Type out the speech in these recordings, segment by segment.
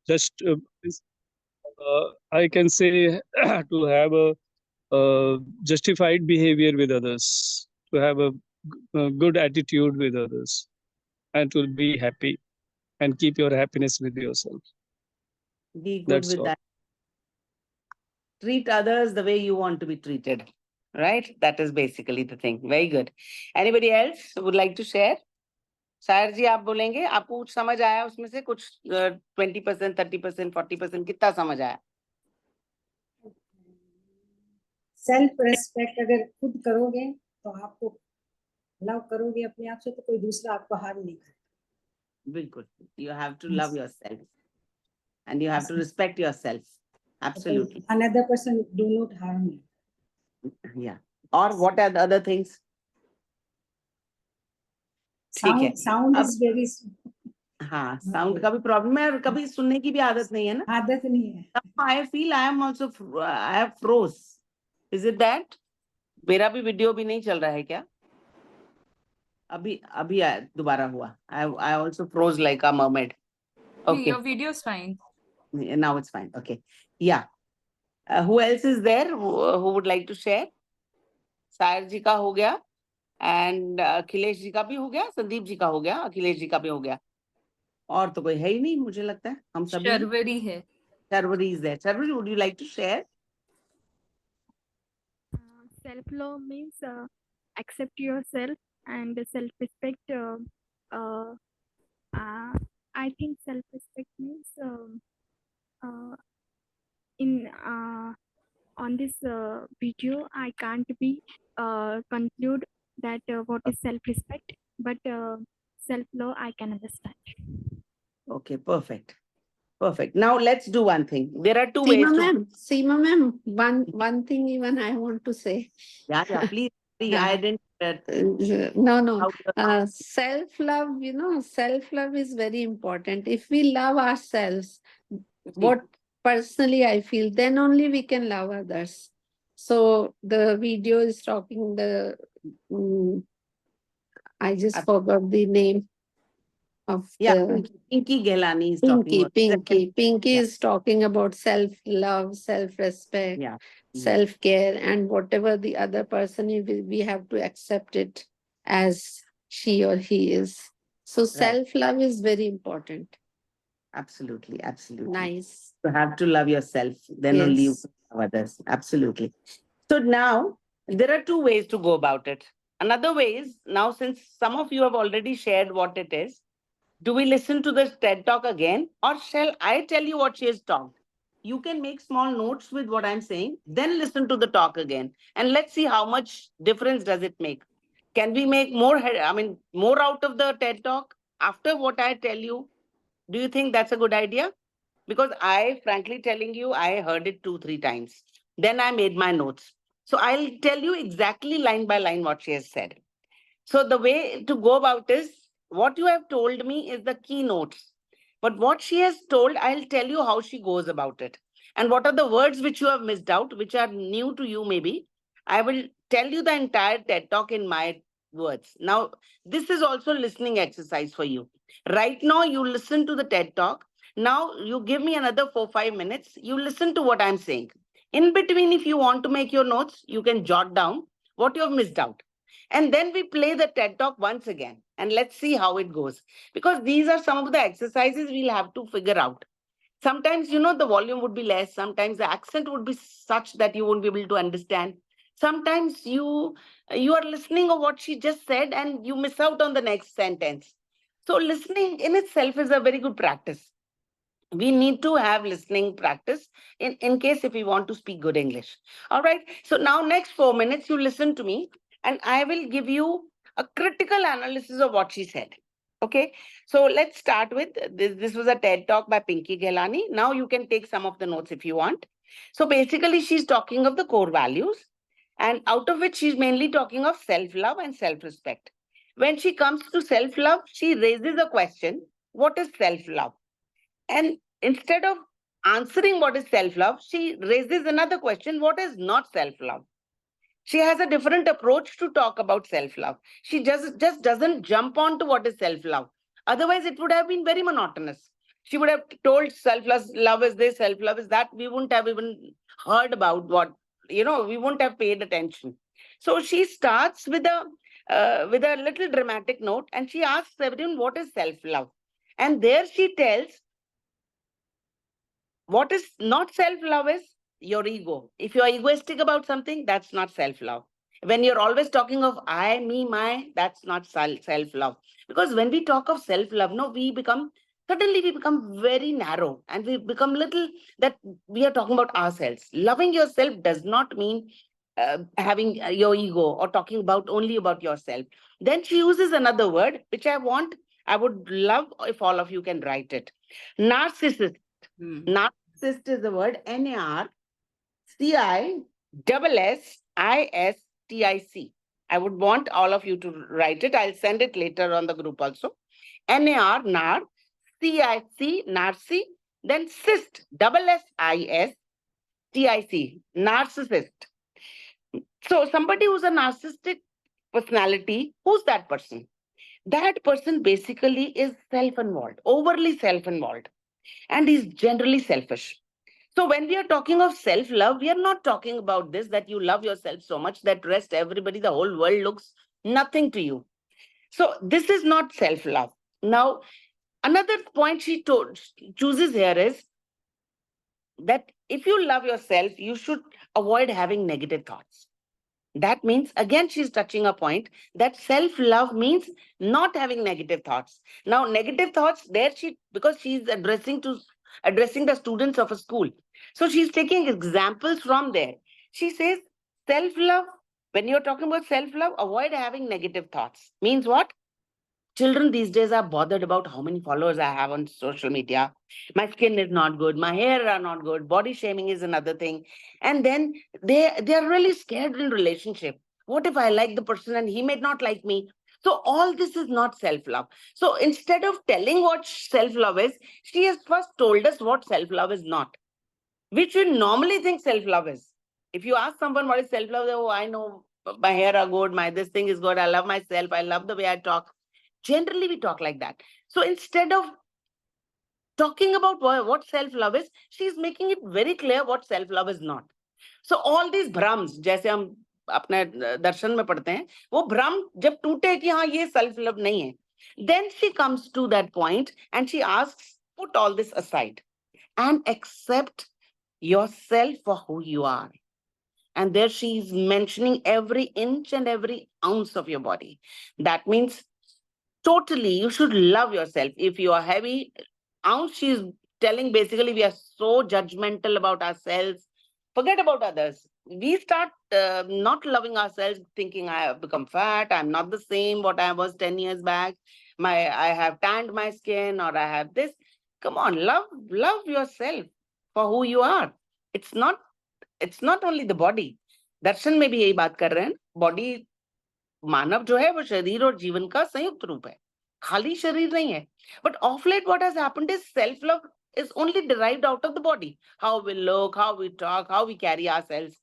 just I can say to have a justified behavior with others, to have a good attitude with others, and to be happy and keep your happiness with yourself. Be good That's with all. that. Treat others the way you want to be treated. Right? That is basically the thing. Very good. Anybody else would like to share? शायर जी आप बोलेंगे आपको कुछ समझ आया उसमें से कुछ 20%, 30%, 40% कितना समझ आया? सेल्फ रेस्पेक्ट अगर खुद करोगे तो आपको लव करोगे अपने आप से तो कोई दूसरा आपको हार्म नहीं करेगा. बिल्कुल. You have to love yourself and you have to respect yourself. Absolutely. Another person do not harm you. Yeah. Or what are the other things? ठीक है. Sound is very. हाँ, साउंड का भी प्रॉब्लम है और कभी सुनने की भी आदत नहीं है ना. आदत नहीं है. I feel I am also I have froze. Is it that? मेरा भी वीडियो भी नहीं चल रहा है क्या? अभी दोबारा हुआ. I also froze like a mermaid. Okay. Your video is fine. Now it's fine. Okay. Yeah. Who else is there who would like to share? Sair जी का हो गया and अखिलेश जी का भी हो गया, संदीप जी का हो गया, अखिलेश जी का भी हो गया. और तो कोई है ही नहीं मुझे लगता है. हम सभी. Sharvari है. Sharvari is there. Sharvari, would you like to share? Self-love means accept yourself and self-respect. I think self-respect means on this video I can't be conclude that what is self-respect, but self-love I can understand. Okay, perfect. Perfect. Now let's do one thing. There are two ways. Seema ma'am, one thing even I want to say. Yeah, please. I didn't. No. Self-love, self-love is very important. If we love ourselves, what personally I feel, then only we can love others. So the video is talking I just forgot the name of Pinky Gehlani is talking about. Pinky is talking about self-love, self-respect, self-care, and whatever the other person is, we have to accept it as she or he is. So self-love is very important. Absolutely. Nice. You have to love yourself, then only you can love others. Absolutely. So now there are two ways to go about it. Another way is, now since some of you have already shared what it is, do we listen to the TED Talk again, or shall I tell you what she has talked? You can make small notes with what I'm saying, then listen to the talk again, and let's see how much difference does it make. Can we make more out of the TED Talk after what I tell you? Do you think that's a good idea? Because I, frankly telling you, I heard it 2-3 times. Then I made my notes. So I'll tell you exactly line by line what she has said. So the way to go about is, what you have told me is the keynotes. But what she has told, I'll tell you how she goes about it. And what are the words which you have missed out, which are new to you maybe. I will tell you the entire TED Talk in my words. Now, this is also listening exercise for you. Right now, you listen to the TED Talk. Now, you give me another 4-5 minutes. You listen to what I'm saying. In between, if you want to make your notes, you can jot down what you have missed out. And then we play the TED Talk once again. And let's see how it goes. Because these are some of the exercises we'll have to figure out. Sometimes, the volume would be less. Sometimes the accent would be such that you won't be able to understand. Sometimes you are listening to what she just said and you miss out on the next sentence. So listening in itself is a very good practice. We need to have listening practice in case if we want to speak good English. All right. So now next 4 minutes, you listen to me and I will give you a critical analysis of what she said. Okay. So let's start with this. This was a TED Talk by Pinky Gehlani. Now you can take some of the notes if you want. So basically, she's talking of the core values, and out of which she's mainly talking of self-love and self-respect. When she comes to self-love, she raises a question, what is self-love? And instead of answering what is self-love, she raises another question, what is not self-love? She has a different approach to talk about self-love. She just doesn't jump on to what is self-love. Otherwise, it would have been very monotonous. She would have told self-love is this, self-love is that. We wouldn't have even heard about what, we wouldn't have paid attention. So she starts with a little dramatic note, and she asks everyone, what is self-love? And there she tells, what is not self-love is your ego. If you're egoistic about something, that's not self-love. When you're always talking of I, me, my, that's not self-love. Because when we talk of self-love, suddenly we become very narrow, and we become little that we are talking about ourselves. Loving yourself does not mean having your ego or talking only about yourself. Then she uses another word, which I would love if all of you can write it. Narcissist. Narcissist is the word NARCISSISTIC. I would want all of you to write it. I'll send it later on the group also. NAR, CIC, narci, then cyst, SSISTIC, narcissist. So somebody who's a narcissistic personality, who's that person? That person basically is self-involved, overly self-involved, and is generally selfish. So when we are talking of self-love, we are not talking about this, that you love yourself so much that rest everybody, the whole world looks nothing to you. So this is not self-love. Now, another point she chooses here is that if you love yourself, you should avoid having negative thoughts. That means, again, she's touching a point that self-love means not having negative thoughts. Now, negative thoughts, because she's addressing the students of a school. So she's taking examples from there. She says, self-love, when you're talking about self-love, avoid having negative thoughts. Means what? Children these days are bothered about how many followers I have on social media. My skin is not good. My hair are not good. Body shaming is another thing. And then they are really scared in relationship. What if I like the person and he may not like me? So all this is not self-love. So instead of telling what self-love is, she has first told us what self-love is not, which we normally think self-love is. If you ask someone what is self-love, oh, I know my hair are good, this thing is good, I love myself, I love the way I talk. Generally, we talk like that. So instead of talking about what self-love is, she's making it very clear what self-love is not. So all these भ्रम्स, जैसे हम अपने दर्शन में पढ़ते हैं, वो भ्रम जब टूटे कि हाँ ये self-love नहीं है, then she comes to that point and she asks, put all this aside and accept yourself for who you are. And there she is mentioning every inch and every ounce of your body. That means totally, you should love yourself. If you are heavy ounce, she's telling basically we are so judgmental about ourselves. Forget about others. We start not loving ourselves, thinking I have become fat. I'm not the same what I was 10 years back. I have tanned my skin, or I have this. Come on, love yourself for who you are. It's not only the body. दर्शन में भी यही बात कर रहे हैं. Body, मानव जो है वो शरीर और जीवन का संयुक्त रूप है, खाली शरीर नहीं है. But of late what has happened is self-love is only derived out of the body. How we look, how we talk, how we carry ourselves.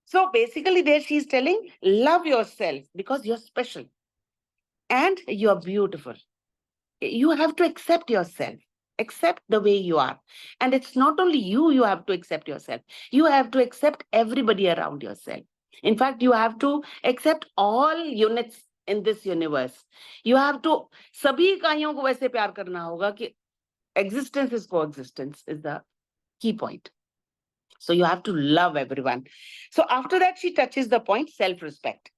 So basically there she's telling, love yourself because you're special and you're beautiful. You have to accept yourself. Accept the way you are. And it's not only you have to accept yourself. You have to accept everybody around yourself. In fact, you have to accept all units in this universe. You have to, sabhi ikaiyon ko वैसे प्यार करना होगा कि existence is coexistence is the key point. So you have to love everyone. So after that, she touches the point self-respect.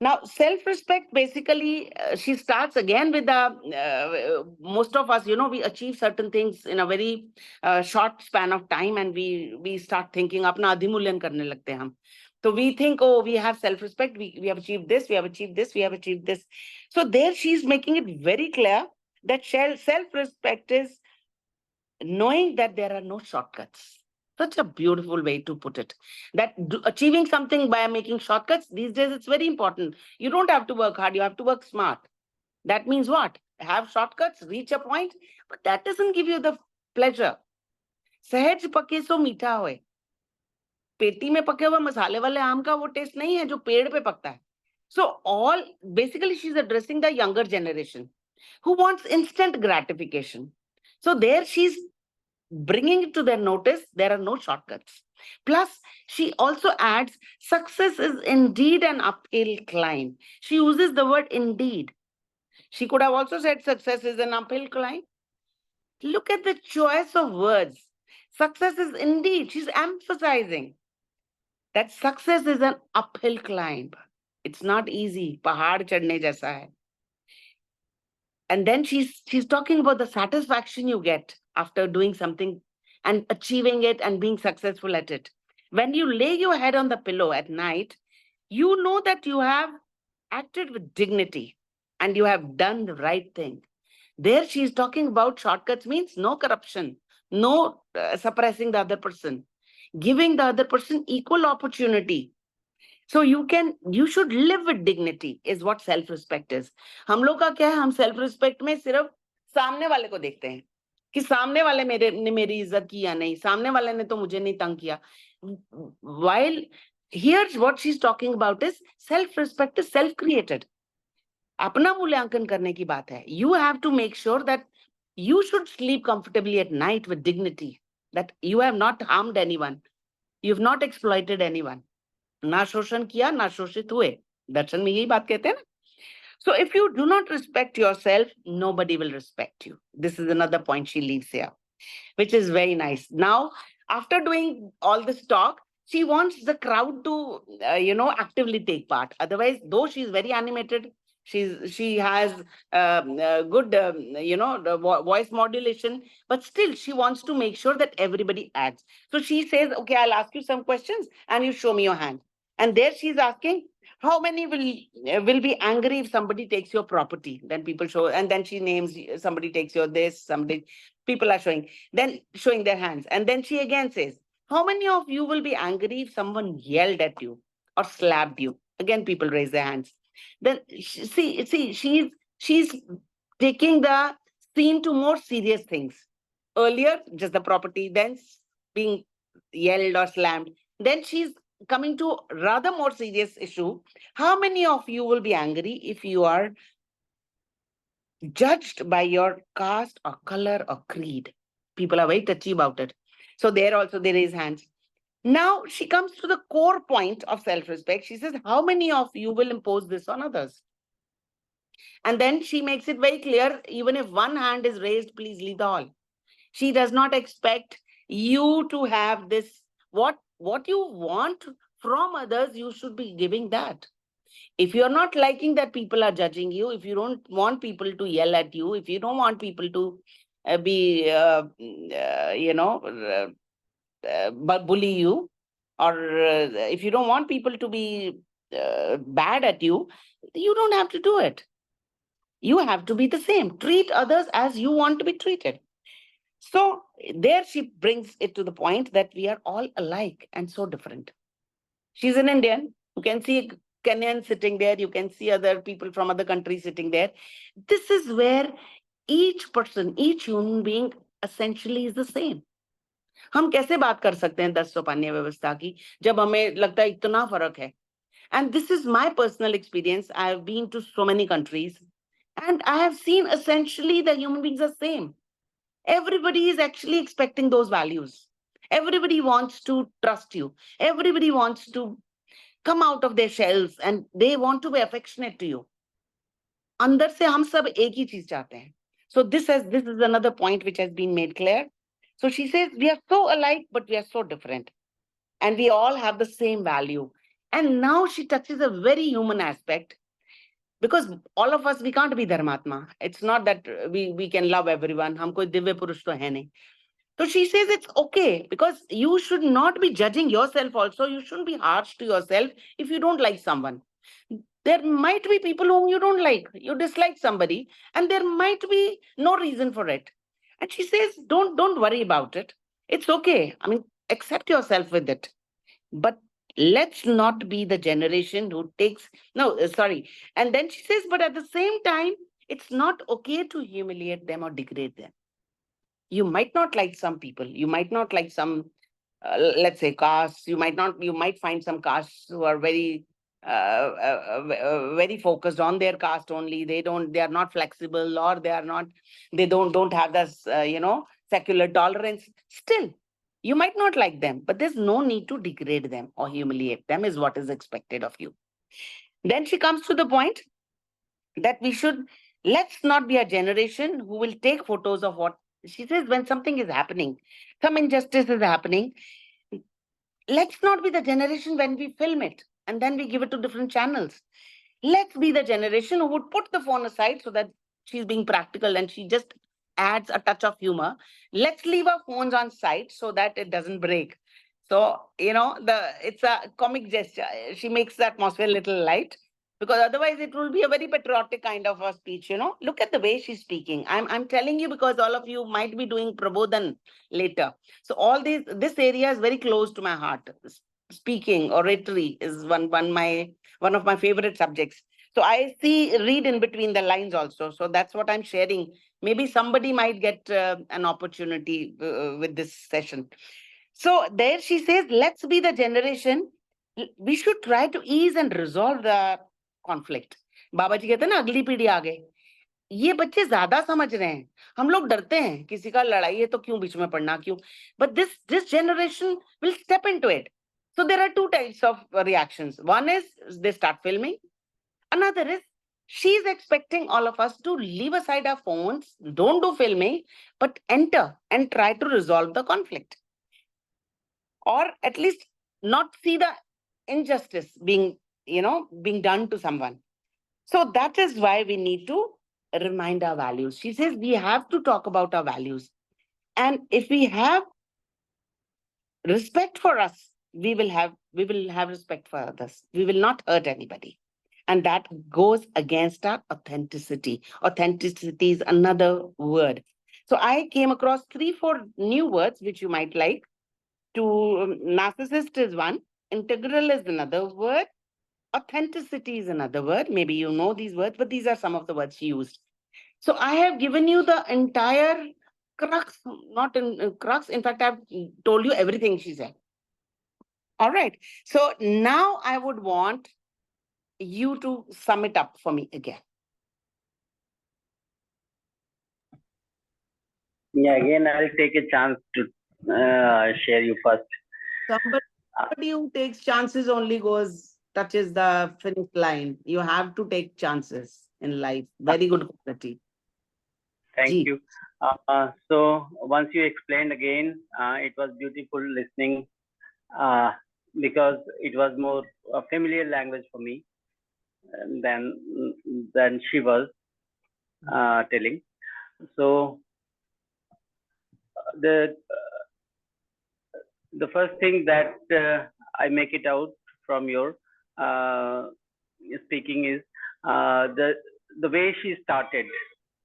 Now, self-respect, basically, she starts again with most of us, we achieve certain things in a very short span of time, and we start thinking, apna adhimulyan karne lagte hain hum. So we think, oh, we have self-respect, we have achieved this, we have achieved this, we have achieved this. So there she's making it very clear that self-respect is knowing that there are no shortcuts. Such a beautiful way to put it. That achieving something by making shortcuts, these days it's very important. You don't have to work hard, you have to work smart. That means what? Have shortcuts, reach a point, but that doesn't give you the pleasure. सहज पके सो मीठा होए. पेटी में पके हुए मसाले वाले आम का वो टेस्ट नहीं है जो पेड़ पे पकता है. So basically she's addressing the younger generation who wants instant gratification. So there she's bringing it to their notice, there are no shortcuts. Plus, she also adds, success is indeed an uphill climb. She uses the word indeed. She could have also said success is an uphill climb. Look at the choice of words. Success is indeed, she's emphasizing that success is an uphill climb. It's not easy. Pahad chadne jaisa hai. And then she's talking about the satisfaction you get after doing something and achieving it and being successful at it. When you lay your head on the pillow at night, you know that you have acted with dignity and you have done the right thing. There she's talking about shortcuts means no corruption, no suppressing the other person, giving the other person equal opportunity. So you should live with dignity is what self-respect is. हम लोग का क्या है, हम self-respect में सिर्फ सामने वाले को देखते हैं कि सामने वाले ने मेरी इज्जत की या नहीं, सामने वाले ने तो मुझे नहीं तंग किया. While here what she's talking about is self-respect is self-created. अपना मूल्यांकन करने की बात है. You have to make sure that you should sleep comfortably at night with dignity, that you have not harmed anyone, you have not exploited anyone. ना शोषण किया ना शोषित हुए. दर्शन में यही बात कहते हैं ना. So if you do not respect yourself, nobody will respect you. This is another point she leaves here, which is very nice. Now, after doing all this talk, she wants the crowd to, actively take part. Otherwise, though she's very animated, she has good, the voice modulation, but still she wants to make sure that everybody adds. So she says, okay, I'll ask you some questions and you show me your hand. And there she's asking, how many will be angry if somebody takes your property? Then people show, and then she names, somebody takes your this, somebody, people are showing their hands. And then she again says, how many of you will be angry if someone yelled at you or slapped you? Again, people raise their hands. Then see, she's taking the scene to more serious things. Earlier, just the property, then being yelled or slammed. Then she's coming to rather more serious issue. How many of you will be angry if you are judged by your caste or color or creed? People are very touchy about it. So there also they raise hands. Now she comes to the core point of self-respect. She says, how many of you will impose this on others? And then she makes it very clear, even if one hand is raised, please lead the hall. She does not expect you to have this. What you want from others, you should be giving that. If you're not liking that people are judging you, if you don't want people to yell at you, if you don't want people to bully you, or if you don't want people to be bad at you, you don't have to do it. You have to be the same. Treat others as you want to be treated. So there she brings it to the point that we are all alike and so different. She's an Indian. You can see Kenyan sitting there. You can see other people from other countries sitting there. This is where each person, each human being essentially is the same. हम कैसे बात कर सकते हैं 10 सोपान्य व्यवस्था की जब हमें लगता है इतना फर्क है. And this is my personal experience. I have been to so many countries and I have seen essentially the human beings are same. Everybody is actually expecting those values. Everybody wants to trust you. Everybody wants to come out of their shells and they want to be affectionate to you. अंदर से हम सब एक ही चीज चाहते हैं. So this is another point which has been made clear. So she says, we are so alike, but we are so different. And we all have the same value. And now she touches a very human aspect. Because all of us, we can't be Dharmatma. It's not that we can love everyone. हम कोई दिव्य पुरुष तो है नहीं. So she says it's okay because you should not be judging yourself also. You shouldn't be harsh to yourself if you don't like someone. There might be people whom you don't like. You dislike somebody and there might be no reason for it. And she says, don't worry about it. It's okay. I mean, accept yourself with it. But let's not be the generation who takes, And then she says, but at the same time, it's not okay to humiliate them or degrade them. You might not like some people. You might not like some, let's say, castes. You might find some castes who are very very focused on their caste only. They are not flexible, or they don't have this, secular tolerance. Still, you might not like them, but there's no need to degrade them or humiliate them is what is expected of you. Then she comes to the point that let's not be a generation who will take photos of what she says when something is happening, some injustice is happening. Let's not be the generation when we film it and then we give it to different channels. Let's be the generation who would put the phone aside so that she's being practical and she just adds a touch of humor. Let's leave our phones on site so that it doesn't break. So, it's a comic gesture. She makes the atmosphere a little light, because otherwise it will be a very patriotic kind of a speech. Look at the way she's speaking. I'm telling you because all of you might be doing Prabodhan later. So this area is very close to my heart. Speaking, oratory is one of my favorite subjects. So I read in between the lines also. So that's what I'm sharing. Maybe somebody might get an opportunity with this session. So there she says, let's be the generation. We should try to ease and resolve the conflict. बाबा जी कहते हैं ना, अगली पीढ़ी आ गई. ये बच्चे ज्यादा समझ रहे हैं. हम लोग डरते हैं, किसी का लड़ाई है तो क्यों बीच में पड़ना, क्यों? But this generation will step into it. So there are two types of reactions. One is they start filming. Another is she's expecting all of us to leave aside our phones, don't do filming, but enter and try to resolve the conflict. Or at least not see the injustice being done to someone. So that is why we need to remind our values. She says we have to talk about our values. And if we have respect for us, we will have respect for others. We will not hurt anybody. And that goes against our authenticity. Authenticity is another word. So I came across 3-4 new words which you might like. Narcissist is one, integral is another word, authenticity is another word. Maybe you know these words, but these are some of the words she used. So I have given you the entire crux, not in crux. In fact, I've told you everything she said. All right. So now I would want you to sum it up for me again. Yeah, again, I'll take a chance to share you first. Somebody who takes chances only touches the finish line. You have to take chances in life. Very good quality. Thank you. So once you explained again, it was beautiful listening because it was more a familiar language for me than she was telling. So the first thing that I make it out from your speaking is the way she started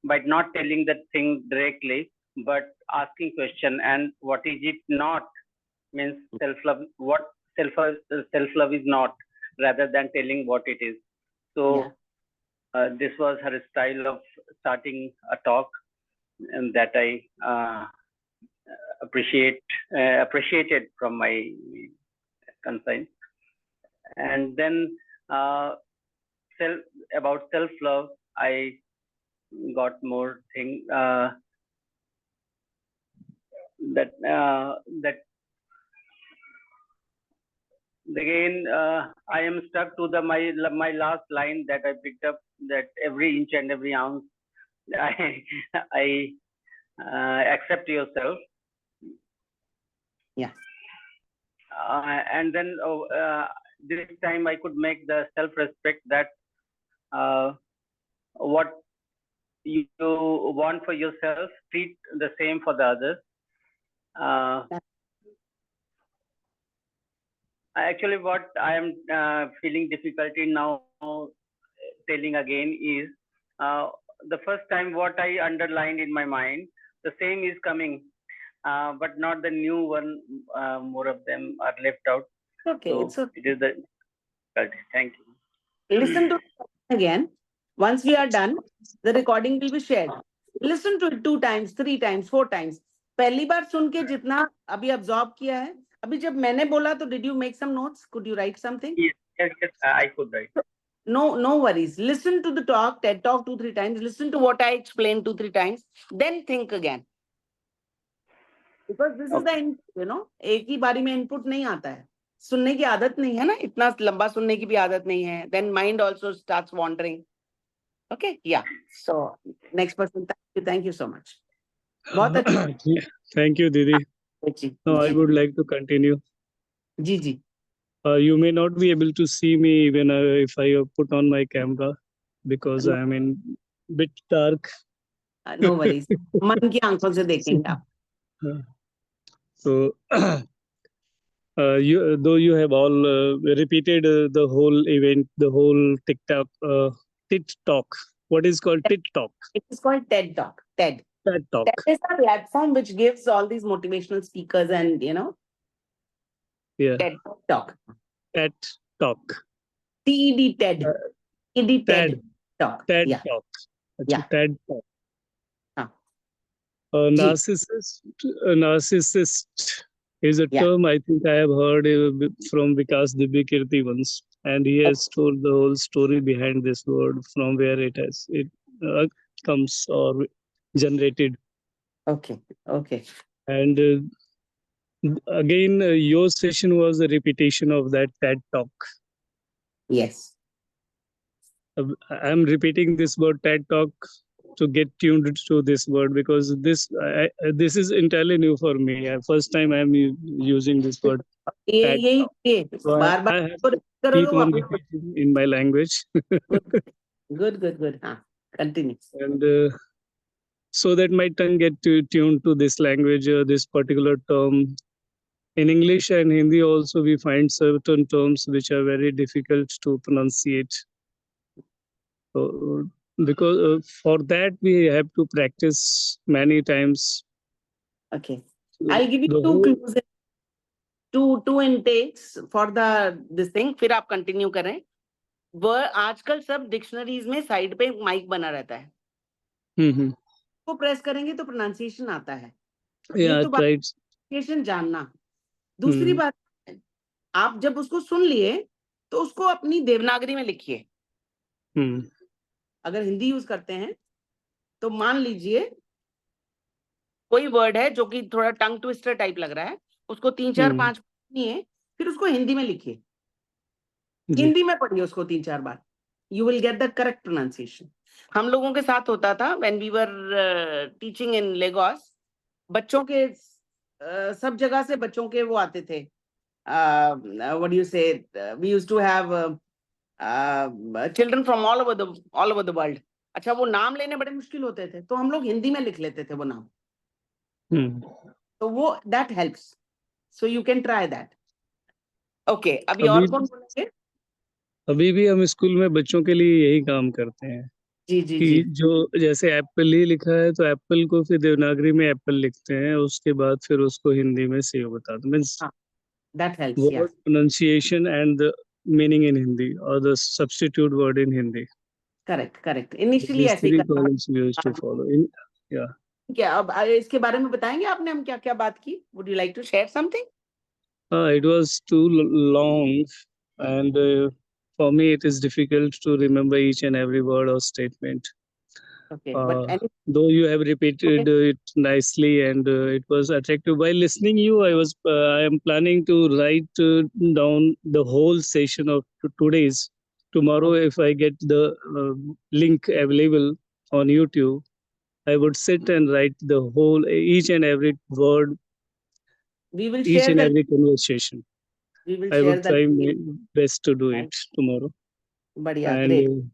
by not telling that thing directly, but asking question, and what is it not, means self-love, what self-love is not, rather than telling what it is. So this was her style of starting a talk, and that I appreciated from my conscience. And then about self-love, I got more thing that again I am stuck to my last line that I picked up, that every inch and every ounce I accept yourself. Yeah. And then this time I could make the self-respect, that what you want for yourself, treat the same for the others. Actually, what I am feeling difficulty now telling again is the first time what I underlined in my mind, the same is coming, but not the new one. More of them are left out. Okay, so it's okay. It is the difficulty. Thank you. Listen to it again. Once we are done, the recording will be shared. Listen to it 2 times, 3 times, 4 times. पहली बार सुन के जितना अभी absorb किया है, अभी जब मैंने बोला तो did you make some notes? Could you write something? Yes. I could write. No worries. Listen to the talk, TED Talk 2-3 times. Listen to what I explained 2-3 times. Then think again. Because this is the input, एक ही बारी में input नहीं आता है. सुनने की आदत नहीं है ना, इतना लंबा सुनने की भी आदत नहीं है. Then mind also starts wandering. Okay, yeah. So next person, thank you so much. बहुत अच्छा. Thank you, Didi. Now I would like to continue. Ji. You may not be able to see me even if I put on my camera because I am in bit dark. No worries. मन की आंखों से देखेंगे आप. So, though you have all repeated the whole event, the whole TikTok, TikTok. What is called TikTok? It is called TED Talk. TED Talk. TED is a platform which gives all these motivational speakers and Yeah. TED Talk. TED Talk. TED TED. TED Talk. TED Yeah. Talk. Yeah. TED Talk. Ji. Narcissist is a term I think I have heard from Vikas Dibyakirti once, and he has told the whole story behind this word, from where it comes or generated. Okay. And again, your session was a repetition of that TED Talk. Yes. I'm repeating this word TED Talk to get tuned to this word because this is entirely new for me. First time I'm using this word. ये So bar I have to keep on repeating in my language. Good. Continue. And so that my tongue get tuned to this language, this particular term. In English and Hindi also we find certain terms which are very difficult to pronunciate. So, because for that we have to practice many times. Okay. I'll give you two clues. Two intakes for this thing. फिर आप continue करें. वह आजकल सब dictionaries में side पे mic बना रहता है. वो प्रेस करेंगे तो प्रोनाउंसिएशन आता है. ये तो प्रोनाउंसिएशन जानना. दूसरी बात, आप जब उसको सुन लिए तो उसको अपनी देवनागरी में लिखिए. अगर हिंदी यूज करते हैं तो मान लीजिए कोई वर्ड है जो कि थोड़ा टंग ट्विस्टर टाइप लग रहा है, उसको 3-4-5 नहीं, फिर उसको हिंदी में लिखिए. हिंदी में पढ़िए उसको 3-4 बार. You will get the correct pronunciation. हम लोगों के साथ होता था when we were teaching in Lagos. बच्चों के सब जगह से बच्चों के वो आते थे. What do you say, we used to have children from all over the world. अच्छा, वो नाम लेने बड़े मुश्किल होते थे, तो हम लोग हिंदी में लिख लेते थे वो नाम. तो वो that helps. So you can try that. Okay, अभी और कौन बोलेंगे? अभी भी हम स्कूल में बच्चों के लिए यही काम करते हैं. जी. जो जैसे एप्पल ही लिखा है तो एप्पल को फिर देवनागरी में एप्पल लिखते हैं, उसके बाद फिर उसको हिंदी में सेव बताते हैं. Means that helps. word pronunciation and the meaning in Hindi or the substitute word in Hindi. Correct. Initially ऐसे ही columns we used to follow. Yeah. क्या अब इसके बारे में बताएंगे आपने हम क्या क्या बात की? Would you like to share something? It was too long, and for me it is difficult to remember each and every word or statement. Okay, but though you have repeated it nicely and it was attractive. While listening you, I am planning to write down the whole session of today's. Tomorrow, if I get the link available on YouTube, I would sit and write the whole, each and every word, we will each share and every conversation. We will I share will try my best to do it tomorrow. Badhiya, and,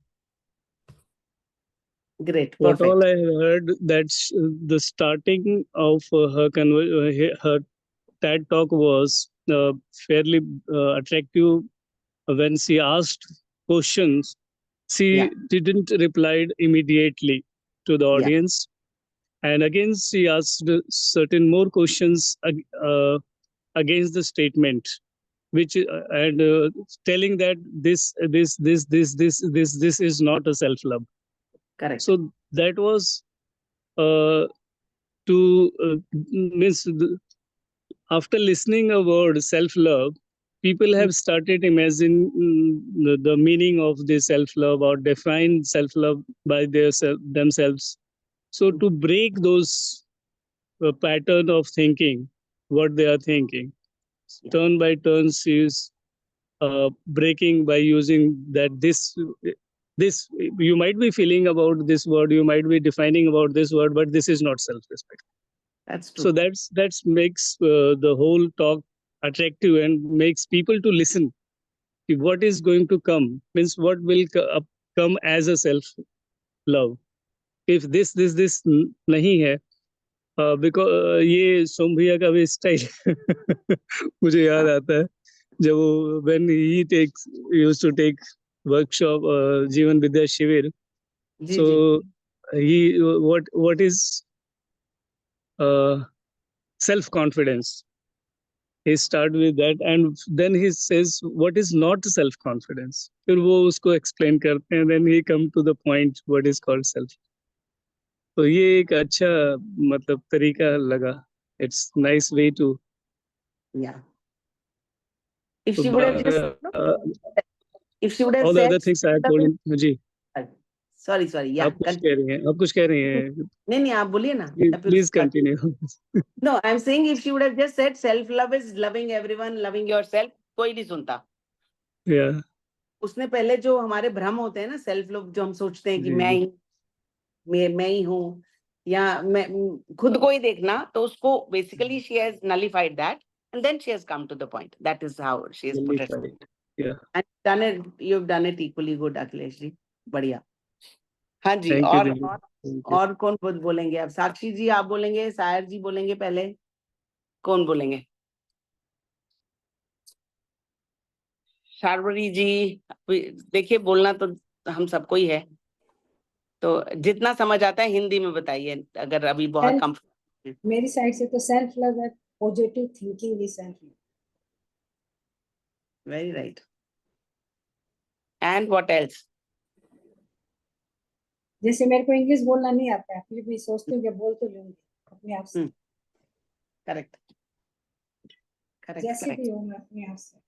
great. What Perfect. all I heard, that's the starting of her TED Talk was fairly attractive. When she asked questions, she didn't reply immediately to the audience. And again, she asked certain more questions against the statement, which telling that this is not a self-love. Correct. So that was means after listening a word self-love, people have started imagining the meaning of the self-love or define self-love by themselves. So to break those pattern of thinking, what they are thinking, turn by turn, she is breaking by using that this you might be feeling about this word, you might be defining about this word, but this is not self-respect. That's true. So that's makes the whole talk attractive and makes people to listen. What is going to come means what will come as a self love. If this nahi hai, because ये सोम भैया का भी style मुझे याद आता है जब वो when he used to take workshop जीवन विद्या शिविर. So he what is self confidence. He start with that and then he says what is not self confidence. फिर वो उसको explain करते हैं, then he come to the point what is called self. तो ये एक अच्छा मतलब तरीका लगा. It's nice way to. Yeah. If she would have just, if she would have all the said, other things I have told him. Ji. Sorry. Yeah. आप कुछ कह रही हैं? आप कुछ कह रही हैं? नहीं आप बोलिए ना. Please continue. No, I'm saying if she would have just said self-love is loving everyone, loving yourself, कोई नहीं सुनता. Yeah. उसने पहले जो हमारे भ्रम होते हैं ना, सेल्फ लव, जो हम सोचते हैं कि मैं ही हूँ या मैं खुद को ही देखना, तो उसको basically she has nullified that and then she has come to the point. That is how she has put it. Yeah. And you've done it equally good, Akhilesh ji. बढ़िया. हाँ जी. और कौन बोलेंगे अब? साक्षी जी आप बोलेंगे, सायर जी बोलेंगे, पहले कौन बोलेंगे? शार्वरी जी, देखिए बोलना तो हम सबको ही है, तो जितना समझ आता है हिंदी में बताइए अगर अभी बहुत कंफर्टेबल. मेरी साइड से तो सेल्फ लव है, positive thinking is self love. Very right. And what else? जैसे मेरे को इंग्लिश बोलना नहीं आता है, फिर भी सोचती हूँ कि बोल तो लूंगी अपने आप से. करेक्ट. जैसे भी हो मैं अपने आप से.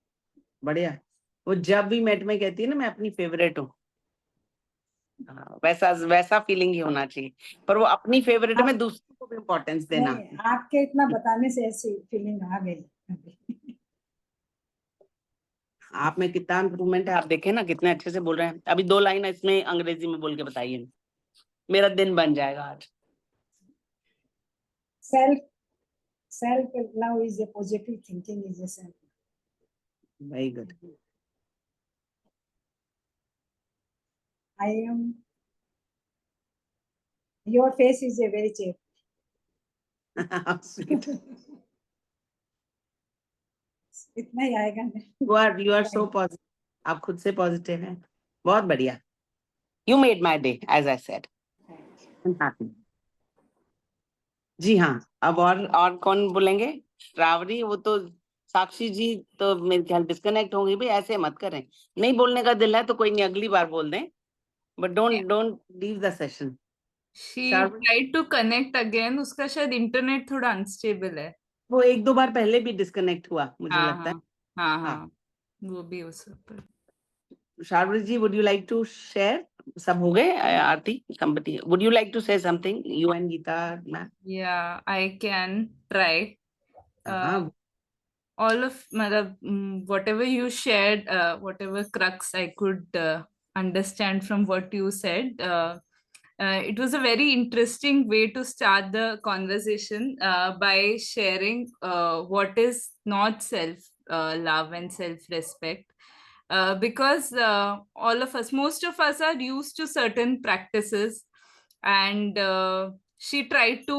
बढ़िया. वो जब भी मेट में कहती है ना मैं अपनी फेवरेट हूँ, वैसा फीलिंग ही होना चाहिए, पर वो अपनी फेवरेट में दूसरों को भी इम्पोर्टेंस देना. आपके इतना बताने से ऐसी फीलिंग आ गई. आप में कितना इम्प्रूवमेंट है, आप देखें ना कितने अच्छे से बोल रहे हैं. अभी 2 लाइन इसमें अंग्रेजी में बोल के बताइए, मेरा दिन बन जाएगा आज. Self love is a positive thinking is a self. Very good. Your face is a very cheap. Sweet. इतना ही आएगा. You are so positive. आप खुद से पॉजिटिव हैं. बहुत बढ़िया. You made my day, as I said. I'm happy. जी हाँ. अब और कौन बोलेंगे? रावरी, वो तो साक्षी जी तो मेरे ख्याल डिस्कनेक्ट होंगी. भाई ऐसे मत करें, नहीं बोलने का दिल है तो कोई नहीं, अगली बार बोल दें, but don't leave the session. She tried to connect again. उसका शायद इंटरनेट थोड़ा अनस्टेबल है. वो 1-2 बार पहले भी डिस्कनेक्ट हुआ मुझे लगता है. हाँ, वो भी हो सकता है. शार्वरी जी, would you like to share? सब हो गए? आरती, somebody, would you like to say something? You and Geeta, ma'am. Yeah, I can try. All of whatever you shared, whatever crux I could understand from what you said, it was a very interesting way to start the conversation by sharing what is not self love and self-respect. Because all of us, most of us are used to certain practices, and she tried to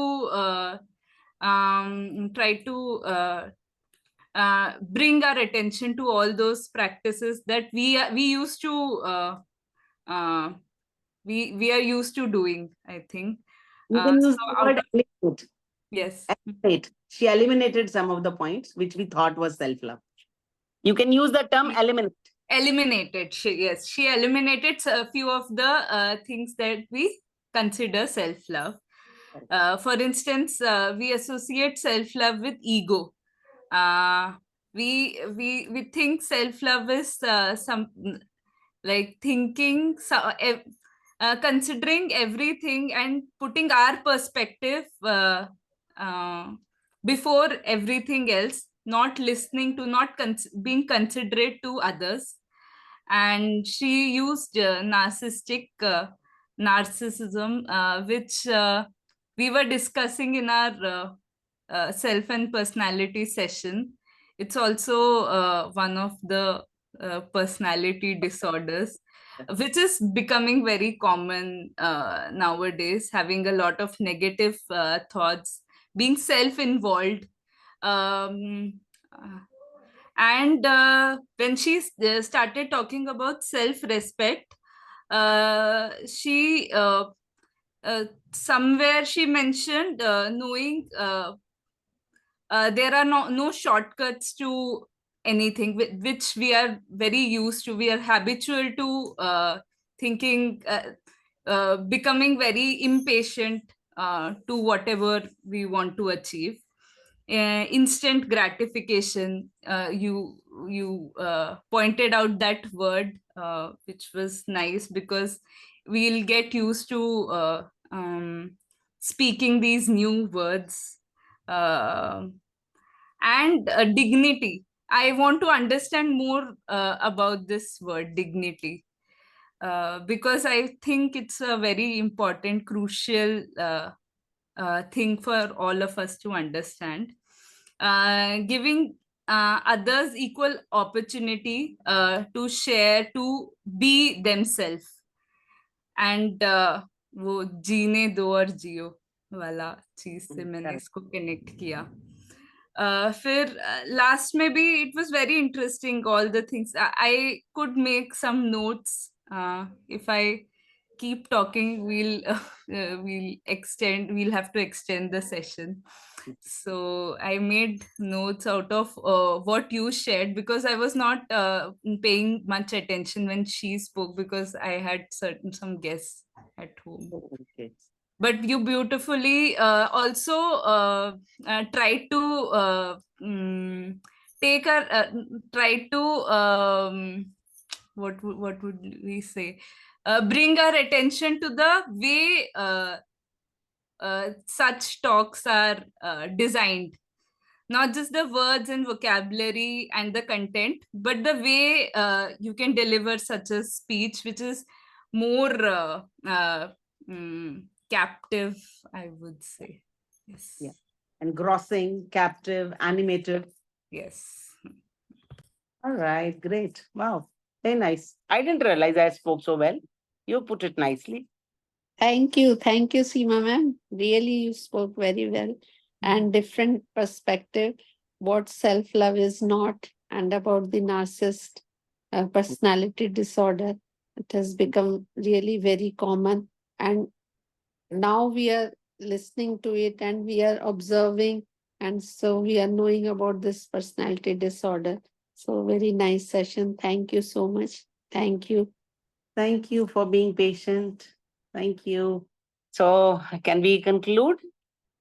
bring our attention to all those practices that we used to we are used to doing, I think. You can use the word eliminate. Yes. Eliminate. She eliminated some of the points which we thought was self-love. You can use the term eliminate. Eliminated. She eliminated a few of the things that we consider self-love. For instance, we associate self-love with ego. we think self-love is some like thinking, considering everything and putting our perspective before everything else, not listening to, not being considerate to others. And she used narcissism, which we were discussing in our self and personality session. It's also one of the personality disorders, which is becoming very common nowadays, having a lot of negative thoughts, being self-involved. Um, and when she started talking about self-respect, she somewhere she mentioned knowing there are no shortcuts to anything, which we are very used to. We are habitual to thinking, becoming very impatient to whatever we want to achieve. Instant gratification, you pointed out that word, which was nice, because we'll get used to speaking these new words. And dignity, I want to understand more about this word dignity, because I think it's a very important, crucial thing for all of us to understand. Giving others equal opportunity to share, to be themselves. And वो जीने दो और जियो वाला चीज से मैंने इसको connect किया. फिर लास्ट में भी it was very interesting, all the things. I could make some notes. If I keep talking, we'll have to extend the session. So I made notes out of what you shared, because I was not paying much attention when she spoke, because I had some guests at home. Okay. But you beautifully also tried to take our try to what would we say, bring our attention to the way such talks are designed. Not just the words and vocabulary and the content, but the way you can deliver such a speech, which is more captive, I would say. Yes. Yeah. Engrossing, captive, animative. Yes. All right, great. Wow, very nice. I didn't realize I spoke so well. You put it nicely. Thank you, Seema ma'am. Really, you spoke very well. And different perspective, what self-love is not, and about the narcissist personality disorder. It has become really very common. And now we are listening to it and we are observing. And so we are knowing about this personality disorder. So very nice session. Thank you so much. Thank you. Thank you for being patient. Thank you. So can we conclude?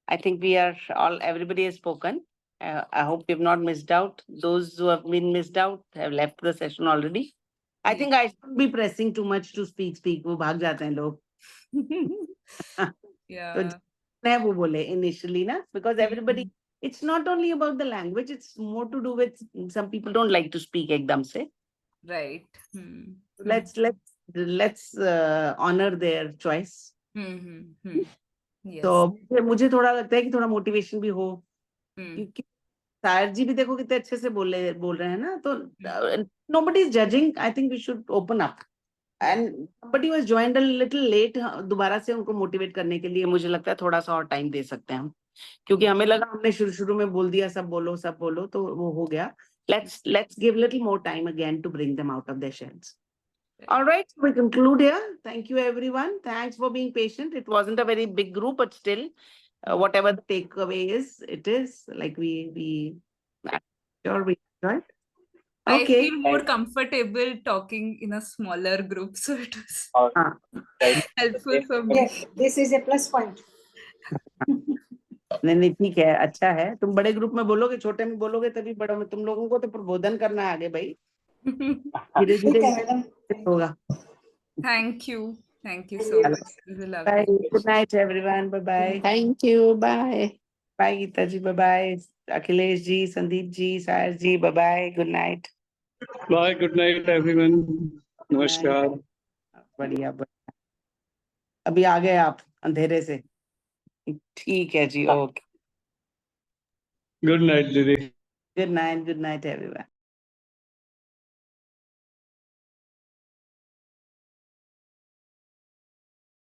I think we are all, everybody has spoken. I hope you've not missed out. Those who have been missed out have left the session already. I think I shouldn't be pressing too much to speak. वो भाग जाते हैं लोग. Yeah. वो बोले initially, na? Because everybody, it's not only about the language, it's more to do with some people don't like to speak ekdam se. Right. Let's honor their choice. Yes. तो मुझे थोड़ा लगता है कि थोड़ा मोटिवेशन भी हो, क्योंकि सायर जी भी देखो कितने अच्छे से बोल रहे हैं ना, तो nobody is judging. I think we should open up. And somebody was joined a little late. दोबारा से उनको मोटिवेट करने के लिए मुझे लगता है थोड़ा सा और टाइम दे सकते हैं हम, क्योंकि हमें लगा हमने शुरू में बोल दिया सब बोलो तो वो हो गया. Let's give little more time again to bring them out of their shells. All right, we conclude here. Thank you, everyone. Thanks for being patient. It wasn't a very big group, but still, whatever the takeaway is, it is like we enjoyed. Okay. I feel more comfortable talking in a smaller group, so it was helpful for me. Yes, this is a plus point. नहीं ठीक है, अच्छा है। तुम बड़े group में बोलोगे, छोटे में बोलोगे तभी बड़ों में। तुम लोगों को तो प्रबोधन करना है आगे भाई, धीरे ठीक धीरे है मैडम। होगा। Thank you. Thank you so much. It was bye, lovely. Good night everyone, bye bye. Thank you. Bye. Bye Geeta ji, bye bye. Akhilesh ji, Sandeep ji, Sayar ji, bye bye, good night. Bye. Good night, everyone. Namaskar. बढ़िया बढ़िया। अभी आ गए आप अंधेरे से? ठीक है जी, okay. Good night, Didi. Good night everyone.